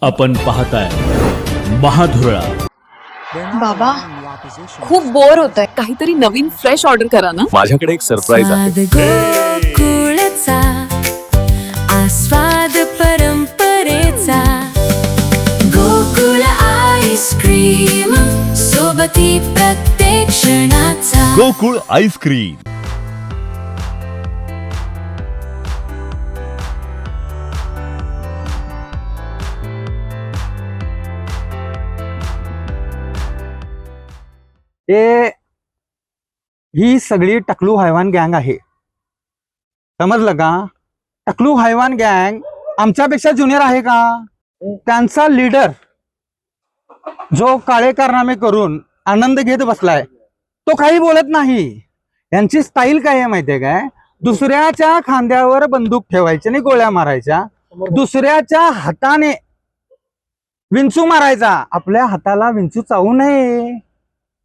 आपण पाहताय महाधुरळा. बाबा खूप बोर होतंय, काहीतरी नवीन फ्रेश ऑर्डर करा ना. माझ्याकडे एक सरप्राईज आहे. गोकुळचा आस्वाद परंपरेचा गोकुळ आईस्क्रीम सोबती प्रत्येक क्षणाचा गोकुळ आईस्क्रीम. ही सगळी टकलू हैवान गँग आहे, समजलं का? टकलू हैवान गँग आमच्यापेक्षा ज्युनियर आहे का? त्यांचा लीडर जो काळे कारनामे करून आनंद घेत बसलाय तो काही बोलत नाही. यांची स्टाईल काय आहे माहितीये काय? दुसऱ्याच्या खांद्यावर बंदूक ठेवायची आणि गोळ्या मारायच्या, दुसऱ्याच्या हाताने विंचू मारायचा, आपल्या हाताला विंचू चावू नये.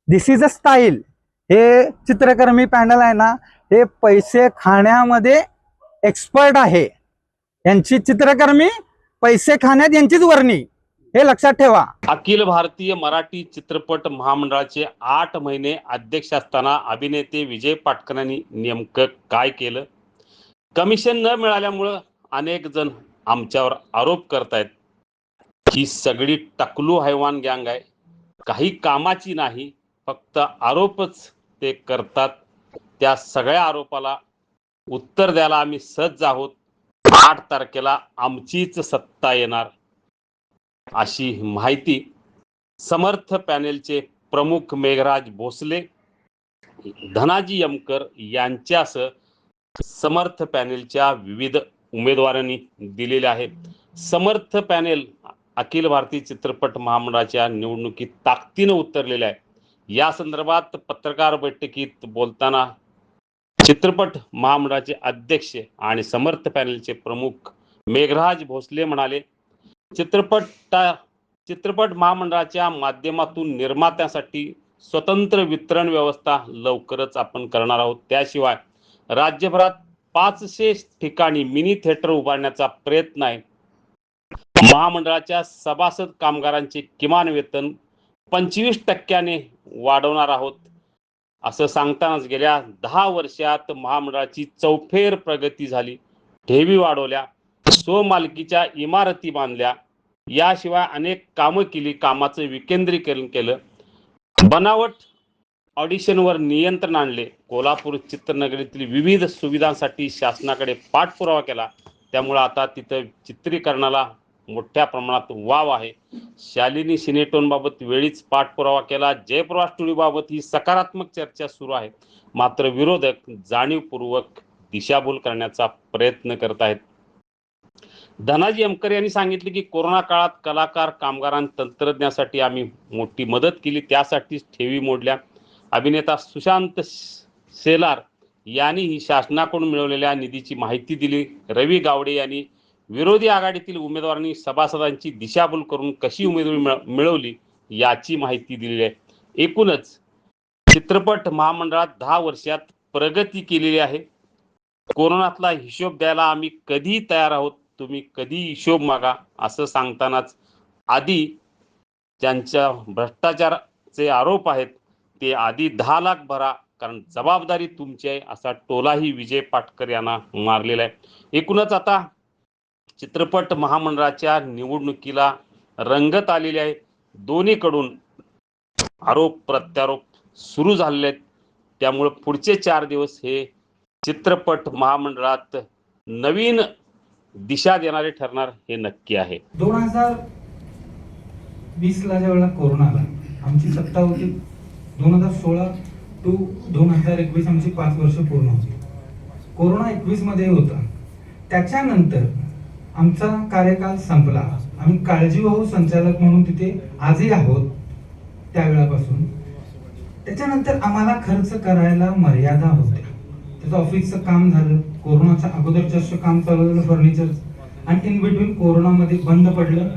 दिस इज अ स्टाईल. हे चित्रकर्मी पॅनल आहे ना, हे पैसे खाण्यामध्ये एक्सपर्ट आहे. यांची चित्रकर्मी पैसे खाण्यात यांचीच वर्णी, हे लक्षात ठेवा. अखिल भारतीय मराठी चित्रपट महामंडळाचे 8 महिने अध्यक्ष असताना अभिनेते विजय पाटकरांनी नेमकं काय केलं? कमिशन न मिळाल्यामुळं अनेक जण आमच्यावर आरोप करतायत. ही सगळी टकलू हैवान गँग आहे, काही कामाची नाही, फक्त आरोपच ते करतात. त्या सगळ्या आरोपाला उत्तर द्यायला आम्ही सज्ज आहोत. 8 तारखेला आमचीच सत्ता येणार, अशी माहिती समर्थ पॅनेलचे प्रमुख मेघराज भोसले, धनाजी यमकर यांच्यासह समर्थ पॅनेलच्या विविध उमेदवारांनी दिलेले आहे. समर्थ पॅनेल अखिल भारतीय चित्रपट महामंडळाच्या निवडणुकीत ताकदीनं उतरलेले आहे. या संदर्भात पत्रकार बैठकीत बोलताना चित्रपट महामंडळाचे अध्यक्ष आणि समर्थ पॅनेलचे प्रमुख मेघराज भोसले म्हणाले, चित्रपट महामंडळाच्या माध्यमातून निर्मात्यांसाठी स्वतंत्र वितरण व्यवस्था लवकरच आपण करणार आहोत. त्याशिवाय राज्यभरात 500 ठिकाणी मिनी थिएटर उभारण्याचा प्रयत्न आहे. महामंडळाच्या सभासद कामगारांचे किमान वेतन 25% वाढवणार आहोत. असं सांगतानाच गेल्या 10 वर्षात महामंडळाची चौफेर प्रगती झाली. ठेवी वाढवल्या, स्वमालकीच्या इमारती बांधल्या, याशिवाय अनेक कामं केली. कामाचं विकेंद्रीकरण केलं. बनावट ऑडिशनवर नियंत्रण आणले. कोल्हापूर चित्रनगरीतील विविध सुविधांसाठी शासनाकडे पाठपुरावा केला. त्यामुळे आता तिथं चित्रीकरणाला मोठ्या प्रमाणात वाव आहे. शालिनी सिनेटोनबाबत वेळीच पाठपुरावा केला. जयप्रकाश स्टुडिओबाबत ही सकारात्मक चर्चा सुरू आहे. मात्र विरोधक जाणीवपूर्वक दिशाभूल करण्याचा प्रयत्न करत आहेत. धनाजी यमकर यांनी सांगितले की कोरोना काळात कलाकार कामगारांना तंत्रज्ञानासाठी आम्ही मोठी मदत केली, त्यासाठीच ठेवी मोडल्या. अभिनेता सुशांत सेलार यांनीही शासनाकडून मिळवलेल्या निधीची माहिती दिली. रवी गावडे यांनी विरोधी आघाडीतील उमेदवारांनी सभासदांची दिशाभूल करून कशी उमेदवारी मिळवली याची माहिती दिलेली आहे. एकूणच चित्रपट महामंडळात 10 वर्षात प्रगती केलेली आहे. कोरोनातला हिशोब द्यायला आम्ही कधी तयार आहोत, तुम्ही कधी हिशोब मागा, असं सांगतानाच आधी ज्यांच्या भ्रष्टाचाराचे आरोप आहेत ते आधी 10 लाख भरा, कारण जबाबदारी तुमची आहे, असा टोलाही विजय पाटकर यांना मारलेला आहे. एकूणच आता चित्रपट महामंडळाच्या निवडणुकीला रंगत आलेली आहे. दोन्हीकडून आरोप प्रत्यारोप सुरू झालेले आहेत. त्यामुळे पुढचे 4 दिवस हे चित्रपट महामंडळात नवीन दिशा देणारे ठरणार हे नक्की आहे. 2020ला ज्यावेळेला कोरोना आला, आमची सत्ता होती. 2016 टू 2021 आमची 5 वर्ष पूर्ण होती. कोरोना 21 मध्ये होता. त्याच्यानंतर आमचा कार्यकाल संपला. आम्ही काळजीवाहू संचालक म्हणून तिथे आजही आहोत त्यावेळापासून. त्याच्यानंतर आम्हाला खर्च करायला मर्यादा होत्या. त्याचं ऑफिसचं काम झालं, कोरोनाच्या अगोदरचं काम चालू झालं फर्निचर, आणि इन बिटवीन कोरोनामध्ये बंद पडलं.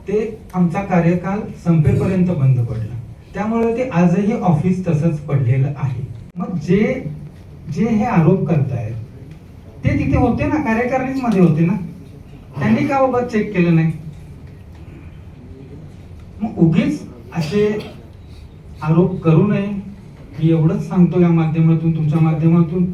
ते आमचा कार्यकाल संपेपर्यंत बंद पडला. त्यामुळे ते आजही ऑफिस तसंच पडलेलं आहे. मग जे हे आरोप करतायत ते तिथे होते ना, कार्यकारिणीमध्ये होते ना, त्यांनी का बाबा चेक केलं नाही? उगीच असे आरोप करू नये. मी एवढंच सांगतो या माध्यमातून, तुमच्या माध्यमातून,